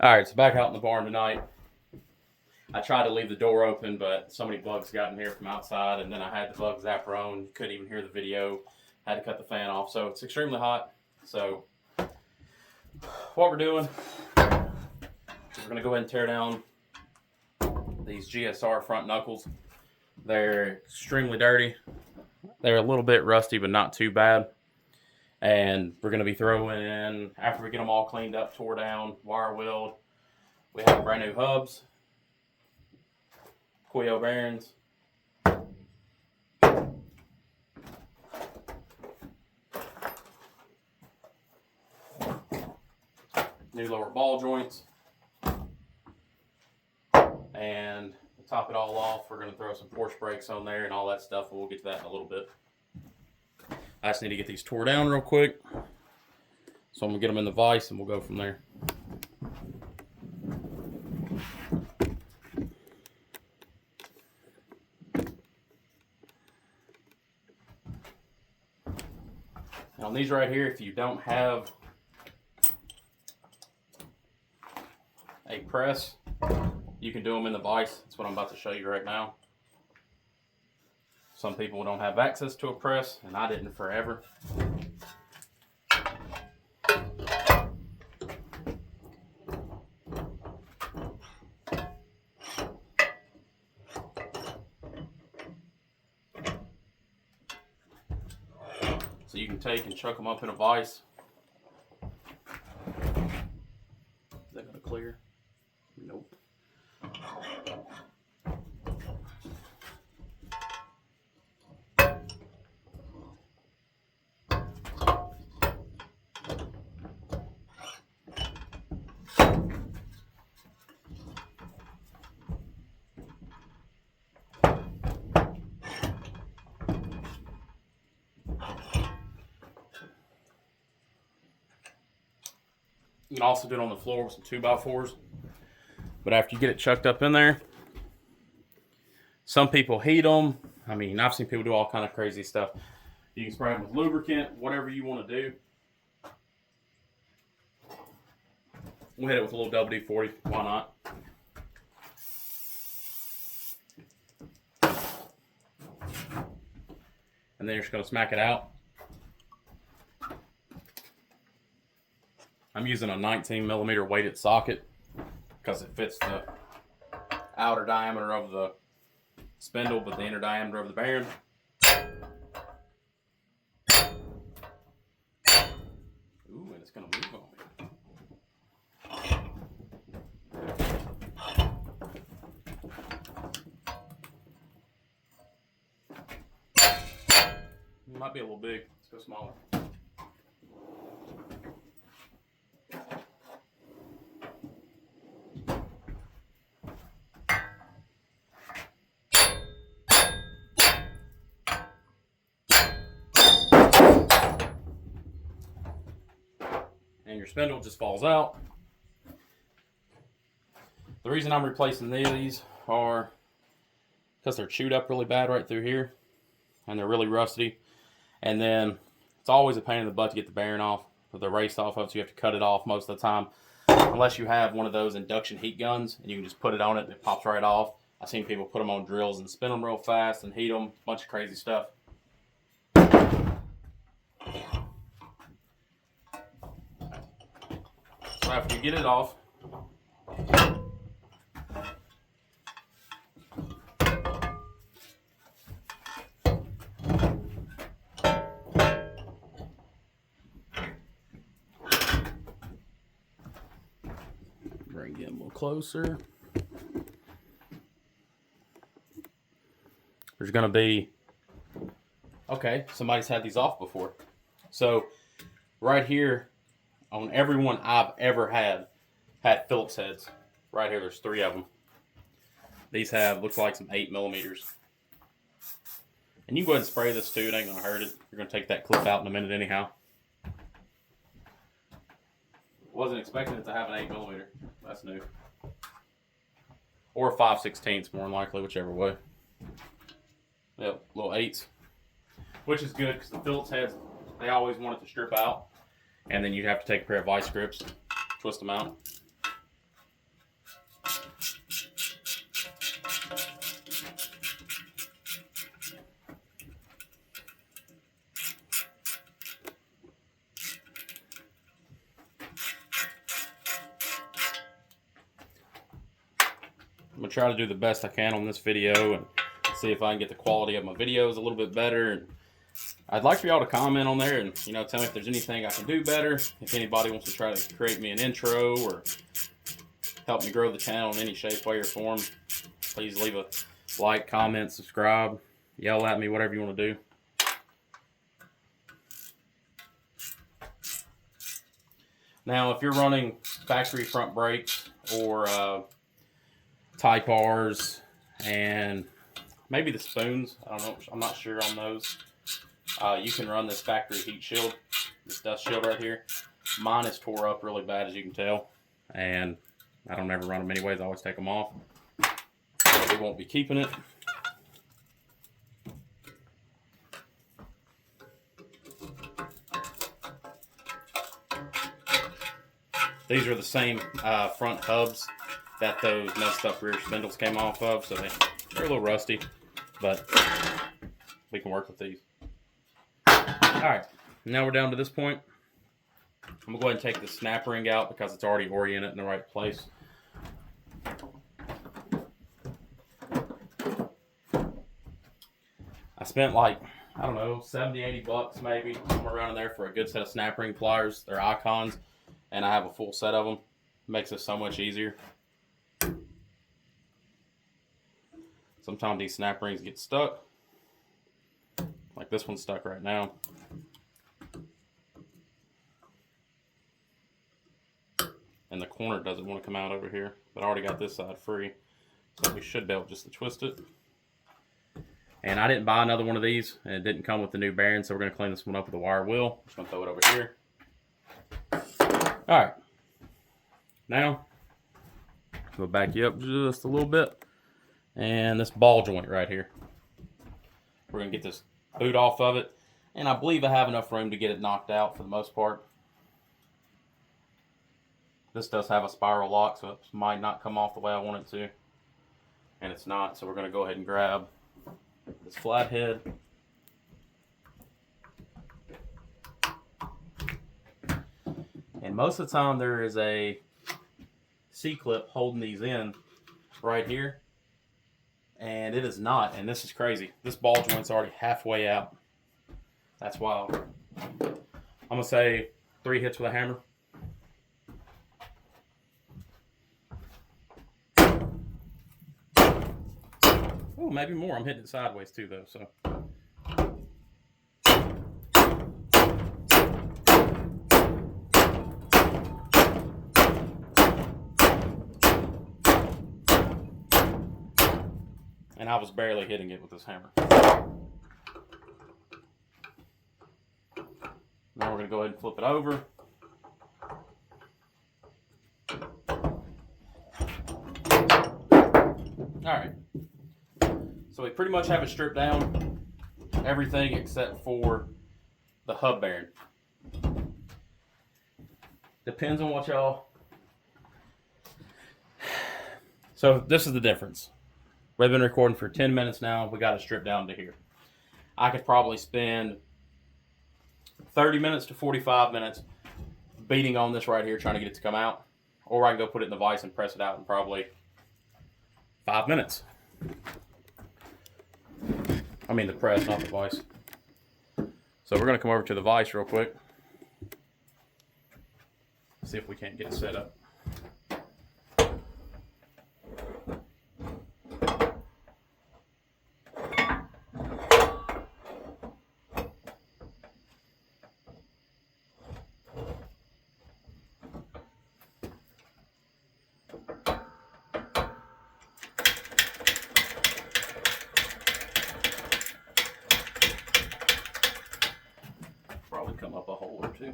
All right, so back out in the barn tonight. I tried to leave the door open, but so many bugs got in here from outside, and then I had the bug zapper on. Couldn't even hear the video. Had to cut the fan off, so it's extremely hot. So what we're doing, we're gonna go ahead and tear down these GSR front knuckles. They're extremely dirty. They're a little bit rusty, but not too bad. And we're going to be throwing in, after we get them all cleaned up, tore down, wire wheeled, we have brand new hubs, Quio bearings, new lower ball joints, and to top it all off, we're going to throw some Porsche brakes on there and all that stuff, and we'll get to that in a little bit. I just need to get these tore down real quick. So I'm going to get them in the vise and we'll go from there. And on these right here, if you don't have a press, you can do them in the vise. That's what I'm about to show you right now. Some people don't have access to a press, and I didn't forever. So you can take and chuck them up in a vise. Is that gonna clear? Nope. You can also do it on the floor with some 2x4s. But after you get it chucked up in there, some people heat them. I mean, I've seen people do all kind of crazy stuff. You can spray them with lubricant, whatever you want to do. We'll hit it with a little WD-40, why not? And then you're just going to smack it out. I'm using a 19mm weighted socket because it fits the outer diameter of the spindle, but the inner diameter of the bearing. Ooh, and it's going to move on me. It might be a little big. Let's go smaller. And your spindle just falls out. The reason I'm replacing these are because they're chewed up really bad right through here, and they're really rusty. And then it's always a pain in the butt to get the bearing off, or the race off of, so you have to cut it off most of the time. Unless you have one of those induction heat guns, and you can just put it on it and it pops right off. I've seen people put them on drills and spin them real fast and heat them, a bunch of crazy stuff. So after you get it off, bring it a little closer. There's going to be, okay, somebody's had these off before. So right here, on every one I've ever had Phillips heads. Right here, there's 3 of them. These have, looks like some 8mm. And you can go ahead and spray this too, it ain't gonna hurt it. You're gonna take that clip out in a minute anyhow. Wasn't expecting it to have an 8mm. That's new. Or 5/16 more than likely, whichever way. Yep, little 8s. Which is good because the Phillips heads, they always want it to strip out. And then you'd have to take a pair of vice grips, twist them out. I'm gonna try to do the best I can on this video and see if I can get the quality of my videos a little bit better. And I'd like for y'all to comment on there and, you know, tell me if there's anything I can do better. If anybody wants to try to create me an intro or help me grow the channel in any shape, way, or form, please leave a like, comment, subscribe, yell at me, whatever you want to do. Now, if you're running factory front brakes or Type R's and maybe the spoons, I don't know, I'm not sure on those, you can run this factory heat shield, this dust shield right here. Mine is tore up really bad, as you can tell, and I don't ever run them anyways. I always take them off, so we won't be keeping it. These are the same front hubs that those messed up rear spindles came off of, so they're a little rusty, but we can work with these. Alright, now we're down to this point. I'm going to go ahead and take the snap ring out because it's already oriented in the right place. I spent like, I don't know, 70, 80 bucks maybe, somewhere around in there for a good set of snap ring pliers. They're Icons, and I have a full set of them. It makes it so much easier. Sometimes these snap rings get stuck. Like this one's stuck right now. And the corner doesn't want to come out over here, but I already got this side free, so we should be able just to twist it. And I didn't buy another one of these, and it didn't come with the new bearing, so we're going to clean this one up with a wire wheel. Just going to throw it over here. Alright, now we'll back you up just a little bit, and this ball joint right here, we're going to get this boot off of it, and I believe I have enough room to get it knocked out for the most part. This does have a spiral lock, so it might not come off the way I want it to, and it's not, so we're going to go ahead and grab this flathead. And most of the time there is a C-clip holding these in right here, and it is not, and this is crazy. This ball joint's already halfway out. That's wild. I'm going to say 3 hits with a hammer. Oh, maybe more. I'm hitting it sideways too, though. So, and I was barely hitting it with this hammer. Now we're going to go ahead and flip it over. All right. So we pretty much have it stripped down, everything except for the hub bearing. Depends on what y'all. So this is the difference. We've been recording for 10 minutes now. We got it stripped down to here. I could probably spend 30 minutes to 45 minutes beating on this right here, trying to get it to come out. Or I can go put it in the vise and press it out in probably 5 minutes. I mean the press, not the vise. So we're going to come over to the vise real quick. See if we can't get it set up. Come up a hole or two.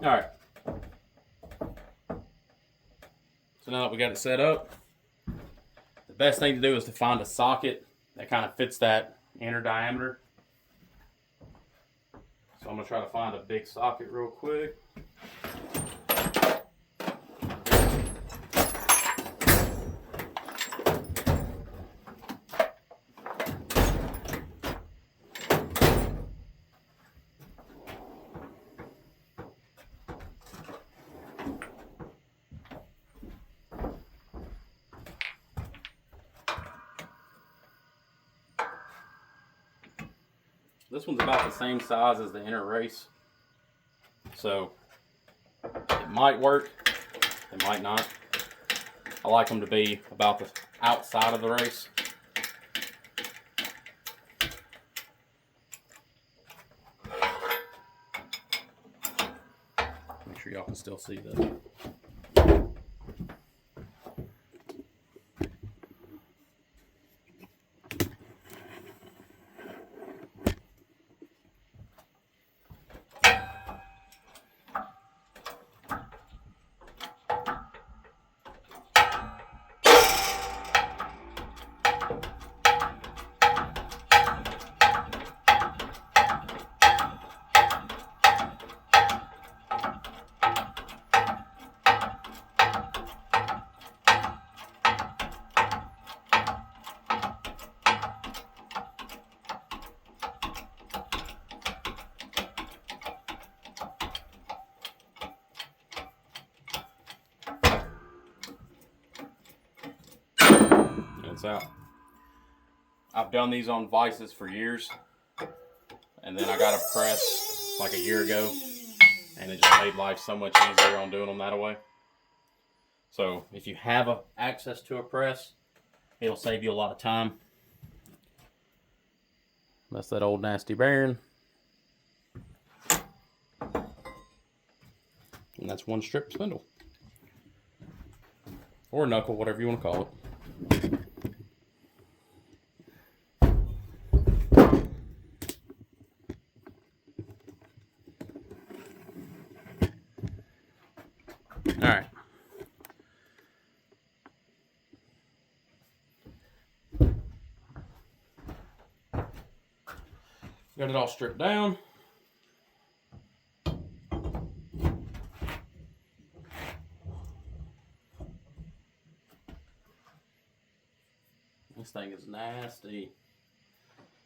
Alright. So now that we got it set up, the best thing to do is to find a socket that kind of fits that inner diameter. So I'm going to try to find a big socket real quick. This one's about the same size as the inner race, so it might work, it might not. I like them to be about the outside of the race. Make sure y'all can still see that. Out. I've done these on vices for years, and then I got a press like a year ago, and it just made life so much easier on doing them that way. So if you have access to a press, it'll save you a lot of time. That's that old nasty bearing, and that's one strip spindle or knuckle, whatever you want to call it. All right. Got it all stripped down. This thing is nasty.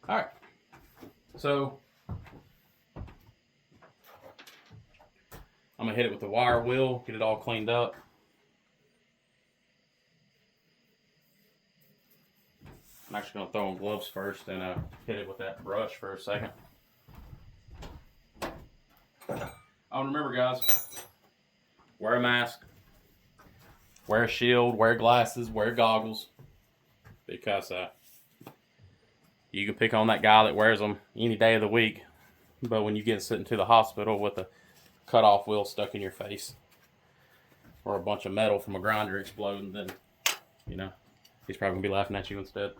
All right. So I'm going to hit it with the wire wheel, get it all cleaned up. I'm actually going to throw on gloves first and hit it with that brush for a second. Oh, remember guys, wear a mask, wear a shield, wear glasses, wear goggles, because you can pick on that guy that wears them any day of the week, but when you get sent to the hospital with a cut-off wheel stuck in your face or a bunch of metal from a grinder exploding, then, you know, he's probably going to be laughing at you instead.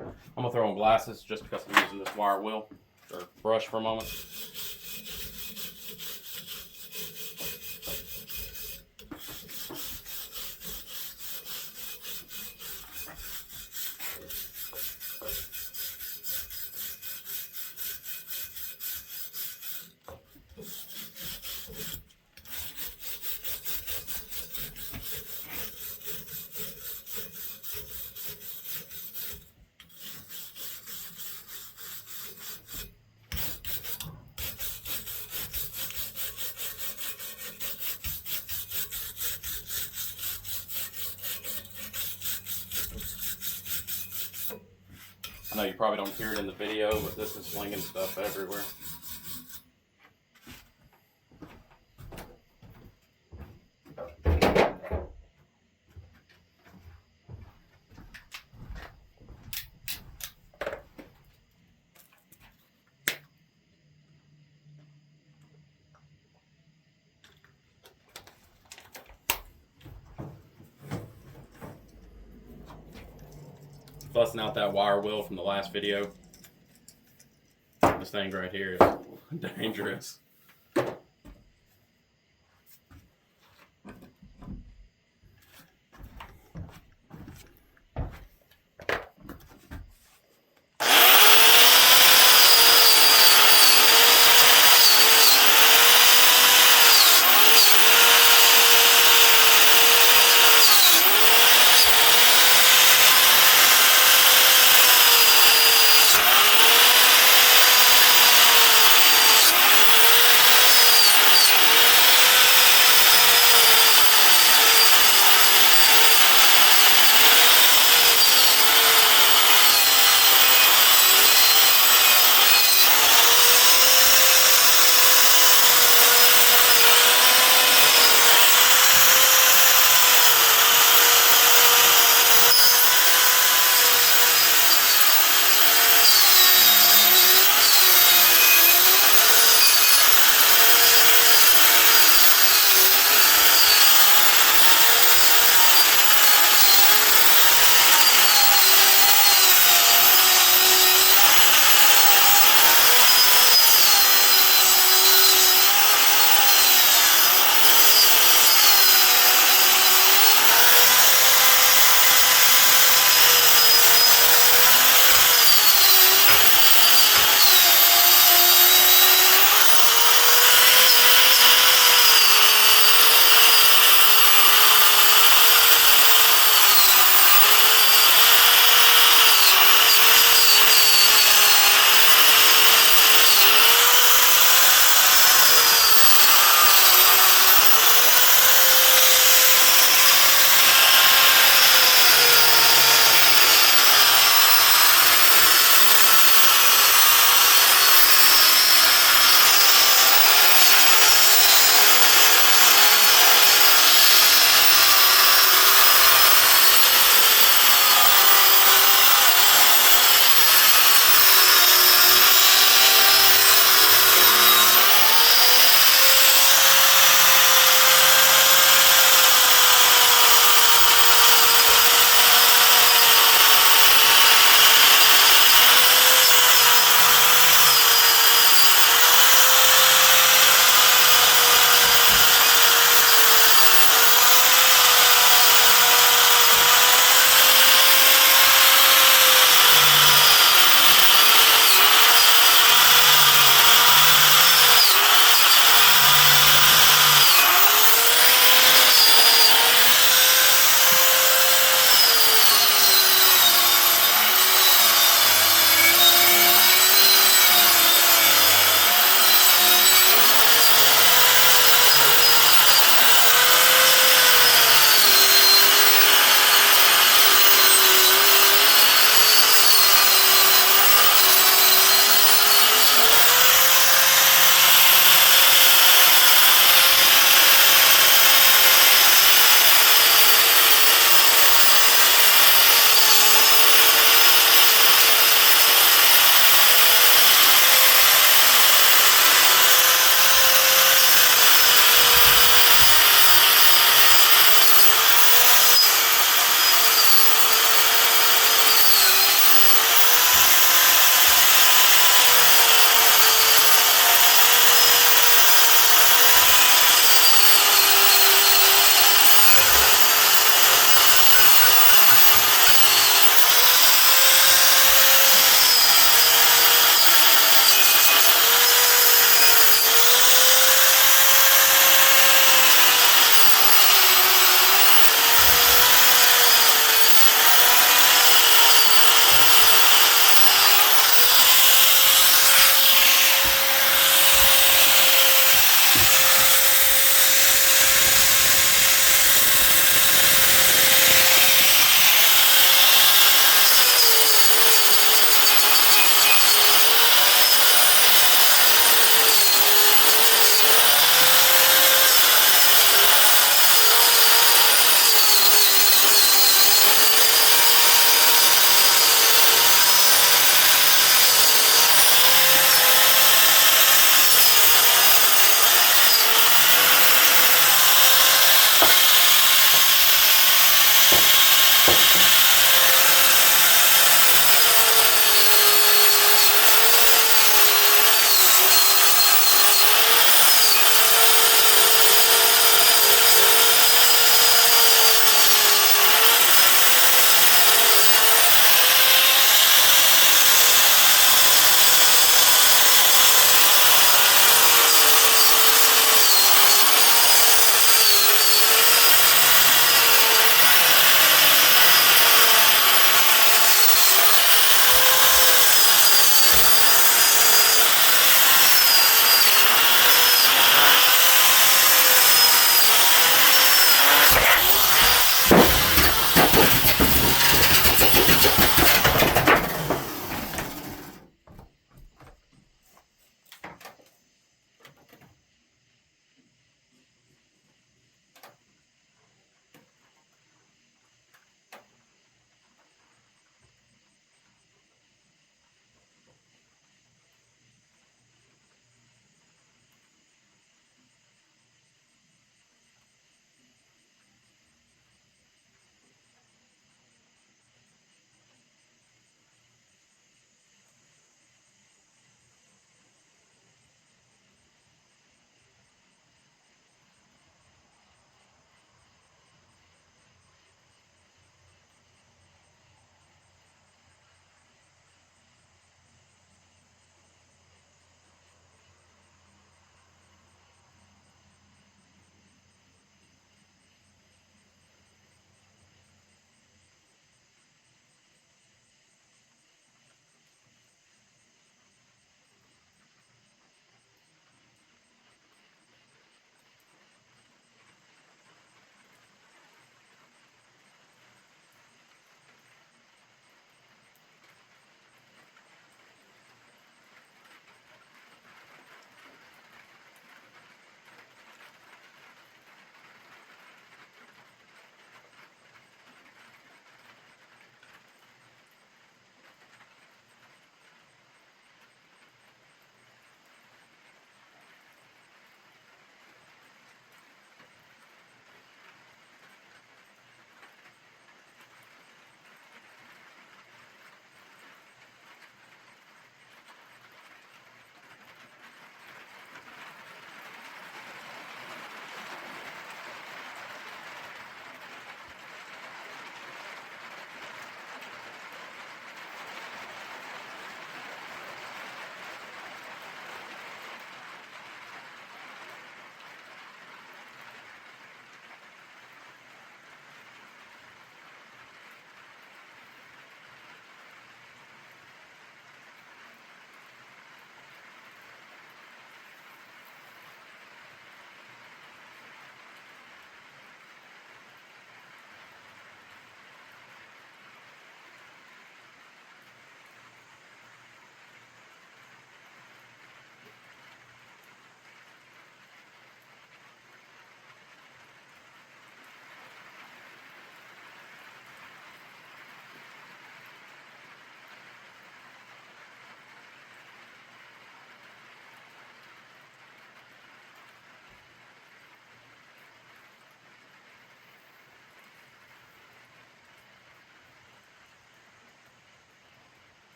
I'm going to throw on glasses just because I'm using this wire wheel or brush for a moment. I know you probably don't hear it in the video, but this is slinging stuff everywhere. Busting out that wire wheel from the last video. This thing right here is dangerous.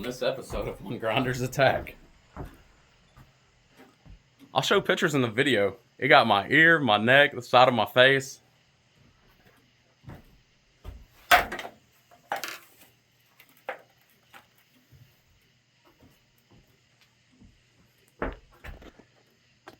this episode of One Grinder's Attack. I'll show pictures in the video. It got my ear, my neck, the side of my face.